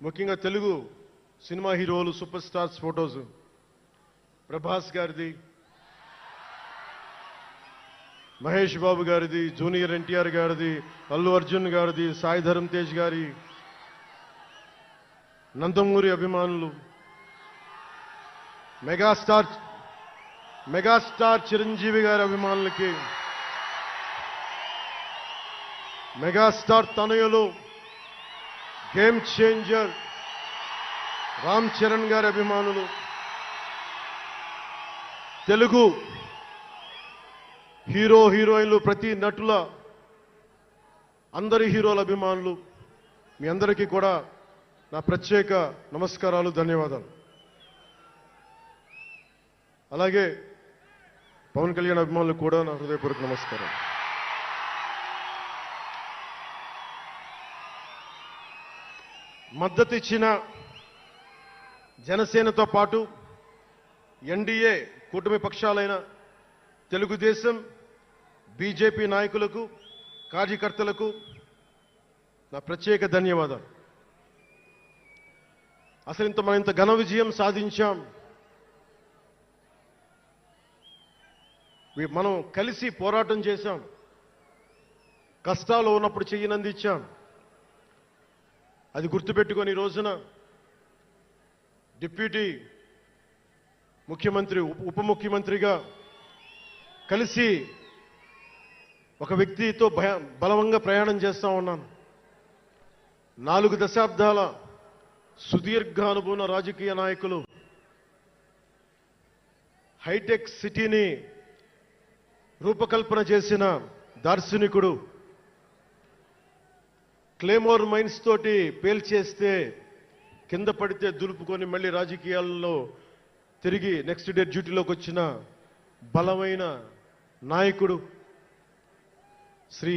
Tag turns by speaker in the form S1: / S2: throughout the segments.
S1: ముఖ్యంగా తెలుగు సినిమా హీరోలు super stars photos Prabhas గారిది, మహేష్ బాబు గారిది, జూనియర్ ఎన్టీఆర్ గారిది, అల్లు అర్జున్ గారిది, సాయి ధరమ్ తేజ్ గారి, నందమూరి అభిమానులు, మెగాస్టార్ చిరంజీవి గారి అభిమానులకి, మెగాస్టార్ తనయులు గేమ్ చేంజర్ రామ్ చరణ్ గారి అభిమానులు, తెలుగు హీరో హీరోయిన్లు ప్రతి నటుల అందరి హీరోల అభిమానులు మీ అందరికీ కూడా నా ప్రత్యేక నమస్కారాలు, ధన్యవాదాలు. అలాగే పవన్ కళ్యాణ్ అభిమానులు కూడా నా హృదయపూర్వక నమస్కారం. మద్దతు ఇచ్చిన జనసేనతో పాటు ఎన్డీఏ కూటమి పక్షాలైన తెలుగుదేశం, బీజేపీ నాయకులకు, కార్యకర్తలకు నా ప్రత్యేక ధన్యవాదాలు. అసలు మనం ఇంత ఘన విజయం సాధించాం. మనం కలిసి పోరాటం చేశాం, కష్టాలు ఉన్నప్పుడు చెయ్యనందించాం. అది గుర్తుపెట్టుకొని ఈ రోజున డిప్యూటీ ముఖ్యమంత్రి, ఉప ముఖ్యమంత్రిగా కలిసి ఒక వ్యక్తితో బలవంగా ప్రయాణం చేస్తా ఉన్నాను. 4 దశాబ్దాల సుదీర్ఘ అనుభవ రాజకీయ నాయకులు, హైటెక్ సిటీని రూపకల్పన చేసిన దార్శనికుడు, క్లేమోర్ మైన్స్ తోటి పేల్చేస్తే కింద పడితే దులుపుకొని మళ్ళీ రాజకీయాల్లో తిరిగి నెక్స్ట్ డే డ్యూటీలోకి వచ్చిన బలమైన నాయకుడు, శ్రీ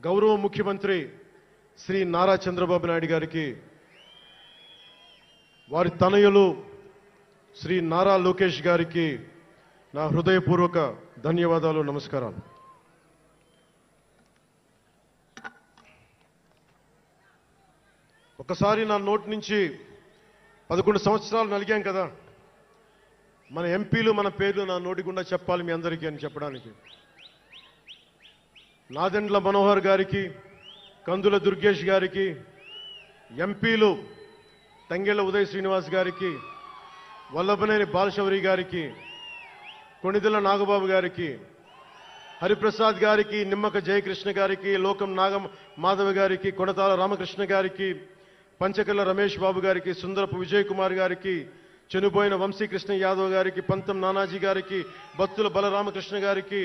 S1: గౌరవ ముఖ్యమంత్రి శ్రీ నారా చంద్రబాబు నాయుడు గారికి, వారి తనయులు శ్రీ నారా లోకేష్ గారికి నా హృదయపూర్వక ధన్యవాదాలు, నమస్కారాలు. ఒకసారి నా నోటి నుంచి 11 సంవత్సరాలు నలిగాం కదా, మన ఎంపీలు మన పేర్లు నా నోటి గుండా చెప్పాలి మీ అందరికీ అని చెప్పడానికి. నాదెండ్ల మనోహర్ గారికి, కందుల దుర్గేష్ గారికి, ఎంపీలు తంగెళ్ల ఉదయ్ శ్రీనివాస్ గారికి, వల్లభనేని బాలశౌరి గారికి, కొణిదెల నాగబాబు గారికి, హరిప్రసాద్ గారికి, నిమ్మక జయకృష్ణ గారికి, లోకం మాధవ గారికి, కొనతాల రామకృష్ణ గారికి, పంచకల్ల రమేష్ బాబు గారికి, సుందరపు విజయ్ కుమార్ గారికి, చనిపోయిన వంశీకృష్ణ యాదవ్ గారికి, పంతం నానాజీ గారికి, బత్తుల బలరామకృష్ణ గారికి,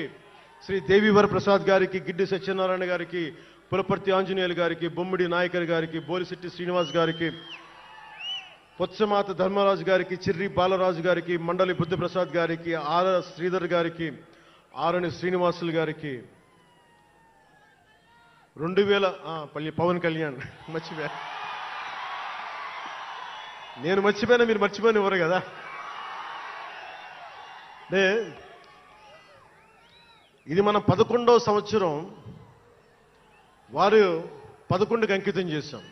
S1: శ్రీ దేవివర ప్రసాద్ గారికి, గిడ్డి సత్యనారాయణ గారికి, పులపర్తి ఆంజనేయులు గారికి, బొమ్మిడి నాయకర్ గారికి, బోలిశెట్టి శ్రీనివాస్ గారికి, పొత్సమాత ధర్మరాజు గారికి, చిర్రి బాలరాజు గారికి, మండలి బుద్ధప్రసాద్ గారికి, ఆర్ శ్రీధర్ గారికి, ఆరణి శ్రీనివాసులు గారికి, 2000 పవన్ కళ్యాణ్ మర్చిపోయా, నేను మర్చిపోయినా మీరు మర్చిపోయిన ఎవరు కదా. ఇది మనం 11వ సంవత్సరం, వారు 11కి అంకితం చేశాం.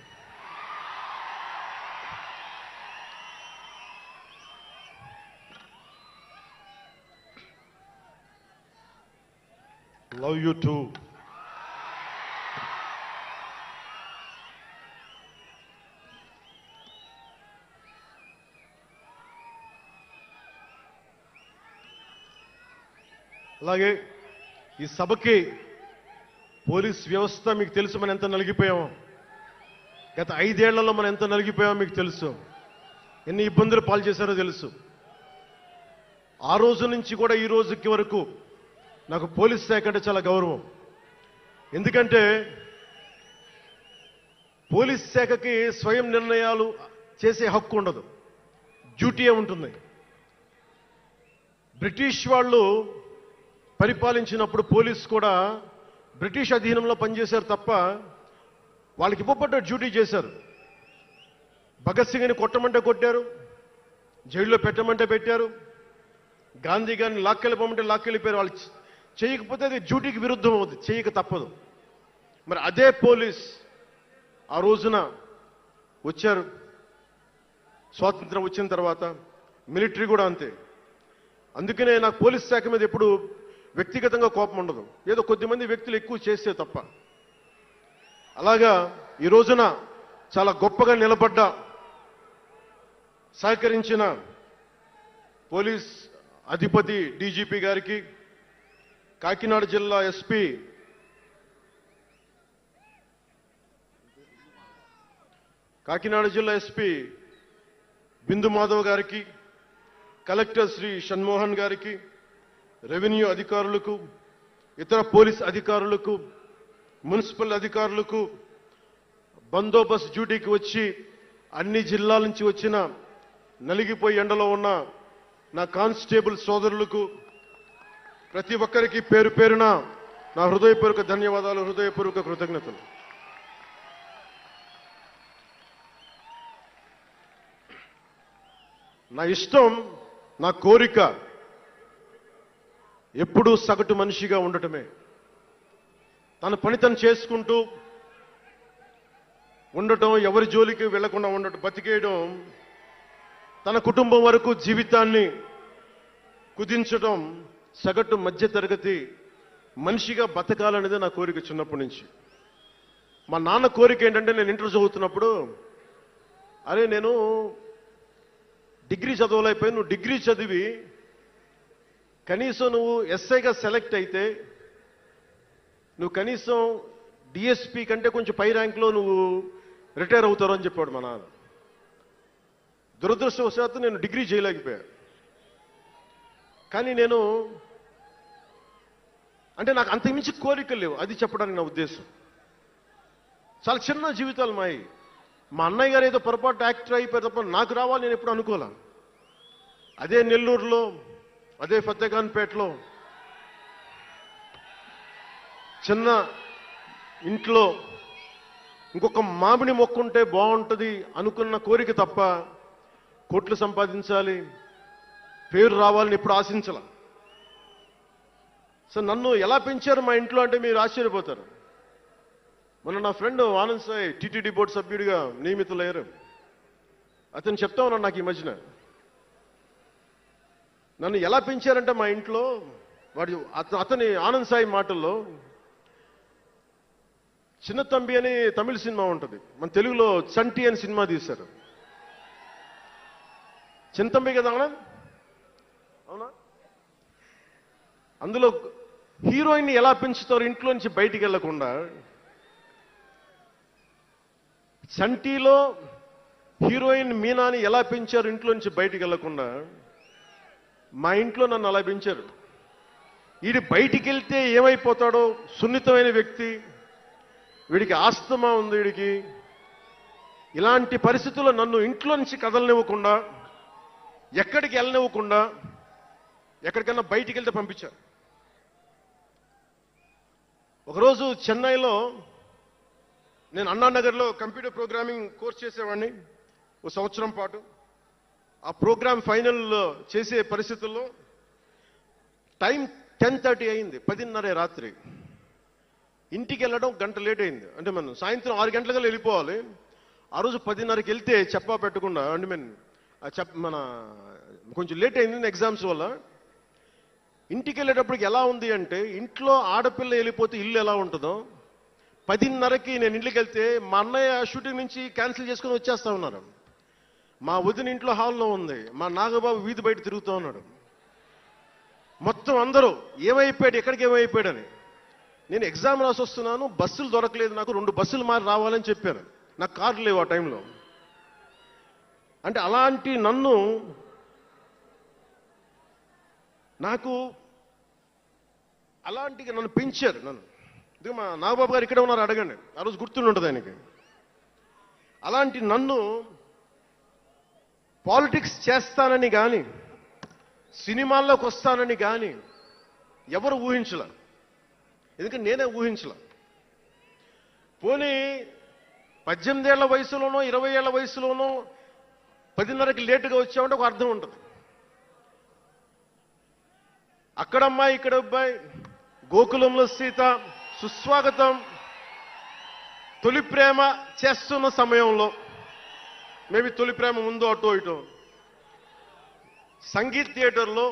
S1: Love you two. అలాగే ఈ సభకి పోలీస్ వ్యవస్థ మీకు తెలుసు, మనం ఎంత నలిగిపోయామో. గత 5 ఏళ్లలో మనం ఎంత నలిగిపోయామో మీకు తెలుసు, ఎన్ని ఇబ్బందులు పాలు చేశారో తెలుసు. ఆ రోజు నుంచి కూడా ఈ రోజుకి వరకు నాకు పోలీస్ శాఖ అంటే చాలా గౌరవం. ఎందుకంటే పోలీస్ శాఖకి స్వయం నిర్ణయాలు చేసే హక్కు ఉండదు, డ్యూటీయే ఉంటుంది. బ్రిటిష్ వాళ్ళు పరిపాలించినప్పుడు పోలీస్ కూడా బ్రిటిష్ అధీనంలో పనిచేశారు తప్ప వాళ్ళకి ఇవ్వబడ్డ డ్యూటీ చేశారు. భగత్ సింగ్ని కొట్టమంటే కొట్టారు, జైల్లో పెట్టమంటే పెట్టారు, గాంధీ గారిని లాక్కెళ్ళిపోమంటే లాక్కెళ్ళిపోయారు. వాళ్ళు చేయకపోతే అది డ్యూటీకి విరుద్ధం అవుతుంది, చేయక తప్పదు. మరి అదే పోలీస్ ఆ రోజున వచ్చారు. స్వాతంత్రం వచ్చిన తర్వాత మిలిటరీ కూడా అంతే. అందుకనే నాకు పోలీస్ శాఖ మీద ఎప్పుడు వ్యక్తిగతంగా కోపం ఉండదు, ఏదో కొద్దిమంది వ్యక్తులు ఎక్కువ చేస్తే తప్ప. అలాగా ఈ రోజున చాలా గొప్పగా నిలబడ్డ, సహకరించిన పోలీస్ అధిపతి డీజీపీ గారికి, కాకినాడ జిల్లా ఎస్పీ బిందు మాధవ్ గారికి, కలెక్టర్ శ్రీ షణ్మోహన్ గారికి, రెవెన్యూ అధికారులకు, ఇతర పోలీస్ అధికారులకు, మున్సిపల్ అధికారులకు, బందోబస్తు డ్యూటీకి వచ్చి అన్ని జిల్లాల నుంచి వచ్చిన నలిగిపోయి ఎండలో ఉన్న నా కానిస్టేబుల్ సోదరులకు, ప్రతి ఒక్కరికి పేరు పేరున నా హృదయపూర్వక ధన్యవాదాలు, హృదయపూర్వక కృతజ్ఞతలు. నా ఇష్టం, నా కోరిక ఎప్పుడూ సగటు మనిషిగా ఉండటమే. తన పని తను చేసుకుంటూ ఉండటం, ఎవరి జోలికి వెళ్లకుండా ఉండటం, బతికేయడం, తన కుటుంబం వరకు జీవితాన్ని కుదించడం, సగటు మధ్యతరగతి మనిషిగా బతకాలనేది నా కోరిక చిన్నప్పటి నుంచి. మా నాన్న కోరిక ఏంటంటే, నేను ఇంటర్ చదువుతున్నప్పుడు, అరే నేను డిగ్రీ చదవలేకపోయి, నువ్వు డిగ్రీ చదివి కనీసం నువ్వు ఎస్ఐగా సెలెక్ట్ అయితే నువ్వు కనీసం డిఎస్పీ కంటే కొంచెం పై ర్యాంక్లో నువ్వు రిటైర్ అవుతారు అని చెప్పాడు మా నాన్న. దురదృష్టవశాత్తు నేను డిగ్రీ చేయలేకపోయా. కానీ నేను అంటే నాకు అంతకుమించి కోరికలు లేవు, అది చెప్పడానికి నా ఉద్దేశం. చాలా చిన్న జీవితాలు మాయి. మా అన్నయ్య గారు ఏదో పొరపాటు యాక్టర్ అయిపోయారు తప్ప నాకు రావాలి నేను ఎప్పుడు అనుకోలే. అదే నెల్లూరులో, అదే ఫతేఖాన్పేటలో చిన్న ఇంట్లో ఇంకొక మామిడి మొక్క ఉంటే బాగుంటుంది అనుకున్న కోరిక తప్ప కోట్లు సంపాదించాలి, పేరు రావాలని ఎప్పుడు ఆశించాల. సో నన్ను ఎలా పెంచారు మా ఇంట్లో అంటే మీరు ఆశ్చర్యపోతారు. మొన్న నా friend Anand Sai TTD board సభ్యుడిగా నియమితులయ్యారు. అతను చెప్తా ఉన్నాను నాకు ఈ మధ్యన, నన్ను ఎలా పెంచారంటే మా ఇంట్లో అతని ఆనంద్ సాయి మాటల్లో, చిన్న తంబి అని తమిళ సినిమా ఉంటుంది, మన తెలుగులో చంటి అని సినిమా తీశారు. చిన్న తంబి కదా ఆనంద్, అవునా? అందులో హీరోయిన్ ఎలా పెంచుతారు ఇంట్లో నుంచి బయటికి వెళ్లకుండా, చంటిలో హీరోయిన్ మీనాని ఎలా పెంచారు ఇంట్లో నుంచి బయటికి వెళ్లకుండా, మా ఇంట్లో నన్ను అలా పెంచారు. వీడి బయటికి వెళ్తే ఏమైపోతాడో, సున్నితమైన వ్యక్తి, వీడికి ఆస్తమా ఉంది, వీడికి ఇలాంటి పరిస్థితుల్లో నన్ను ఇంట్లో నుంచి కదలనివ్వకుండా, ఎక్కడికి వెళ్ళనివ్వకుండా, ఎక్కడికన్నా బయటికి వెళ్తే పంపించారు. ఒకరోజు చెన్నైలో నేను అన్నానగర్లో కంప్యూటర్ ప్రోగ్రామింగ్ కోర్స్ చేసేవాడిని ఒక సంవత్సరం పాటు. ఆ ప్రోగ్రామ్ ఫైనల్ చేసే పరిస్థితుల్లో టైం 10:30 అయింది, 10:30 రాత్రి. ఇంటికి వెళ్ళడం గంట లేట్ అయింది. అంటే మనం సాయంత్రం 6 గంటలకల్లా వెళ్ళిపోవాలి. ఆ రోజు 10:30కి వెళ్తే చెప్పా పెట్టకుండా, అంటే మన కొంచెం లేట్ అయింది ఎగ్జామ్స్ వల్ల. ఇంటికి వెళ్ళేటప్పటికి ఎలా ఉంది అంటే, ఇంట్లో ఆడపిల్ల వెళ్ళిపోతే ఇల్లు ఎలా ఉంటుందో, 10:30కి నేను ఇంటికి వెళ్తే మా అన్నయ్య షూటింగ్ నుంచి క్యాన్సిల్ చేసుకుని వచ్చేస్తా ఉన్నారు. మా వదిన ఇంట్లో హాల్లో ఉంది, మా నాగబాబు వీధి బయట తిరుగుతూ ఉన్నాడు. మొత్తం అందరూ ఏమైపోయాడు, ఎక్కడికి ఏమైపోయాడని. నేను ఎగ్జామ్ రాసి వస్తున్నాను, బస్సులు దొరకలేదు నాకు, 2 బస్సులు మారి రావాలని చెప్పాను. నాకు కార్లు లేవు ఆ టైంలో. అంటే అలాంటి నన్ను పెంచారు. నన్ను మా నాగబాబు గారు ఇక్కడ ఉన్నారు, అడగండి, ఆ రోజు గుర్తుండి ఉంటుంది ఆయనకి. అలాంటి నన్ను పాలిటిక్స్ చేస్తానని కానీ, సినిమాల్లోకి వస్తానని కానీ ఎవరు ఊహించలే. ఎందుకంటే నేనే ఊహించలే. పోనీ 18 ఏళ్ల వయసులోనో 20 ఏళ్ల వయసులోనో 10:30కి లేటుగా వచ్చామంటే ఒక అర్థం ఉంటుంది. అక్కడమ్మాయి ఇక్కడ అబ్బాయి, గోకులంలో సీత, సుస్వాగతం, తొలి ప్రేమ చేస్తున్న సమయంలో మేబీ తొలి ప్రేమ ముందు అటో ఇటో. సంగీత్ థియేటర్లో,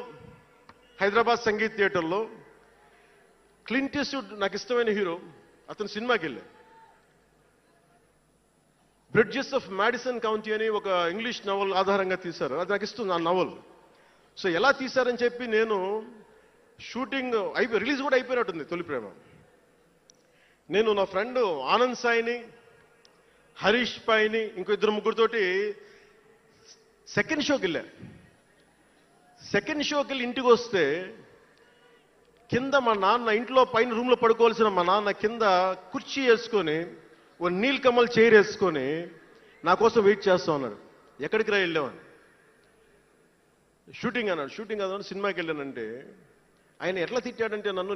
S1: హైదరాబాద్ సంగీత్ థియేటర్లో క్లింట్ ఈస్ట్వుడ్ నాకు ఇష్టమైన హీరో, అతను సినిమాకి వెళ్ళా. బ్రిడ్జెస్ ఆఫ్ మాడిసన్ కౌంటీ అని ఒక ఇంగ్లీష్ నవల్ ఆధారంగా తీశారు. అది నాకు ఇస్తుంది ఆ నవల్. సో ఎలా తీశారని చెప్పి నేను షూటింగ్ రిలీజ్ కూడా అయిపోయినట్టుంది తొలి ప్రేమ. నేను నా ఫ్రెండ్ ఆనంద్ సాయిని, హరీష్ పాయిని, ఇంకో ఇద్దరు ముగ్గురితోటి సెకండ్ షోకి వెళ్ళా. సెకండ్ షోకి వెళ్ళి ఇంటికి వస్తే కింద మా నాన్న, ఇంట్లో పైన రూమ్లో పడుకోవాల్సిన మా నాన్న కింద కుర్చీ వేసుకొని ఓ నీల్ కమల్ చైర్ వేసుకొని నా కోసం వెయిట్ చేస్తా ఉన్నాడు. ఎక్కడికి రా వెళ్ళామని. షూటింగ్ అన్నాడు. షూటింగ్ అన్నాడు, సినిమాకి వెళ్ళానంటే ఆయన ఎట్లా తిట్టాడంటే నన్ను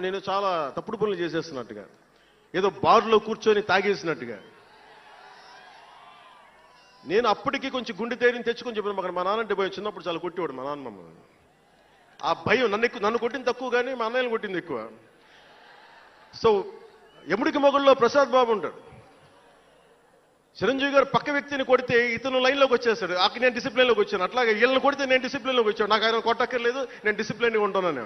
S1: నేను చాలా తప్పుడు పనులు చేసేస్తున్నట్టుగా, ఏదో బార్లో కూర్చొని తాగేసినట్టుగా. నేను అప్పటికి కొంచెం గుండె ధైర్యం తెచ్చుకొని చెప్పాను, అక్కడ మా నాన్నంటే భయం. చిన్నప్పుడు చాలా కొట్టేవాడు మా నాన్న మమ్మల్ని. ఆ భయం నన్ను కొట్టింది తక్కువ కానీ మా అన్నయ్యని కొట్టింది ఎక్కువ. సో ఎముడికి మొగుల్లో ప్రసాద్ బాబు ఉంటాడు. చిరంజీవి గారు పక్క వ్యక్తిని కొడితే ఇతను లైన్లోకి వచ్చేస్తాడు. అక్కడ నేను డిసిప్లిన్లోకి వచ్చాను. అట్లాగే వీళ్ళని కొడితే నేను డిసిప్లిన్లోకి వచ్చాను. నాకు ఆయన కొట్టక్కర్లేదు, నేను డిసిప్లిన్గా ఉంటానని.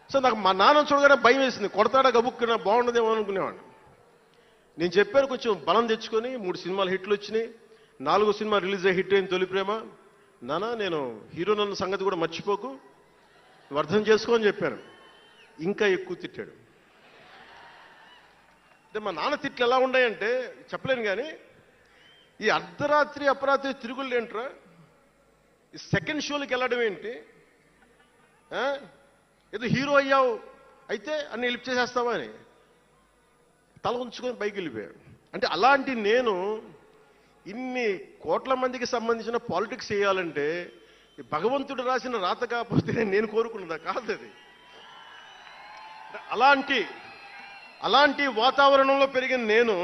S1: సో నాకు మా నాన్న చూడగానే భయం వేసింది. కొడతాడా గబుక్కున బాగుండదేమో అనుకునేవాడు. నేను చెప్పాను కొంచెం బలం తెచ్చుకొని. 3 సినిమాలు హిట్లు వచ్చినాయి, 4వ సినిమా రిలీజ్ అయ్యి హిట్ అయింది తొలి ప్రేమ. నానా నేను హీరో నన్న సంగతి కూడా మర్చిపోకు, నువ్వు అర్థం చేసుకో అని చెప్పాను. ఇంకా ఎక్కువ తిట్టాడు. అంటే మా నాన్న తిట్లు ఎలా ఉన్నాయంటే చెప్పలేను. కానీ ఈ అర్ధరాత్రి అపరాత్రి తిరుగుళ్ళు ఏంట్రా, ఈ సెకండ్ షోలకి వెళ్ళడం ఏంటి, ఏదో హీరో అయ్యావు అయితే అన్ని లిఫ్ట్ చేసేస్తావా అని తల ఉంచుకొని పైకి వెళ్ళిపోయాడు. అంటే అలాంటి నేను ఇన్ని కోట్ల మందికి సంబంధించిన పాలిటిక్స్ చేయాలంటే భగవంతుడు రాసిన రాత కాకపోతే నేను కోరుకున్నదా కాదు అది. అలాంటి వాతావరణంలో పెరిగిన నేను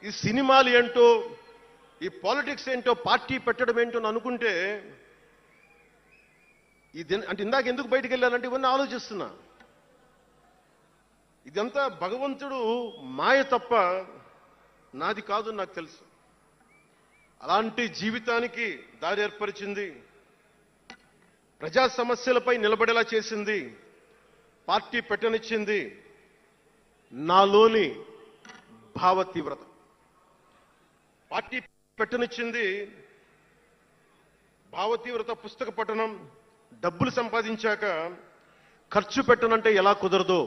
S1: ఈ సినిమాలు ఏంటో, ఈ పాలిటిక్స్ ఏంటో, పార్టీ పెట్టడం ఏంటో అనుకుంటే అంటే ఇందాక ఎందుకు బయటికి వెళ్ళానంటే ఇవన్నీ ఆలోచిస్తున్నా. ఇదంతా భగవంతుడు మాయ తప్ప నాది కాదు నాకు తెలుసు. అలాంటి జీవితానికి దారి ఏర్పరిచింది, ప్రజా సమస్యలపై నిలబడేలా చేసింది, పార్టీ పెట్టనిచ్చింది నాలోని భావ తీవ్రత. పార్టీ పెట్టనిచ్చింది భావ తీవ్రత. పుస్తక పఠనం, డబ్బులు సంపాదించాక ఖర్చు పెట్టనంటే ఎలా కుదరదో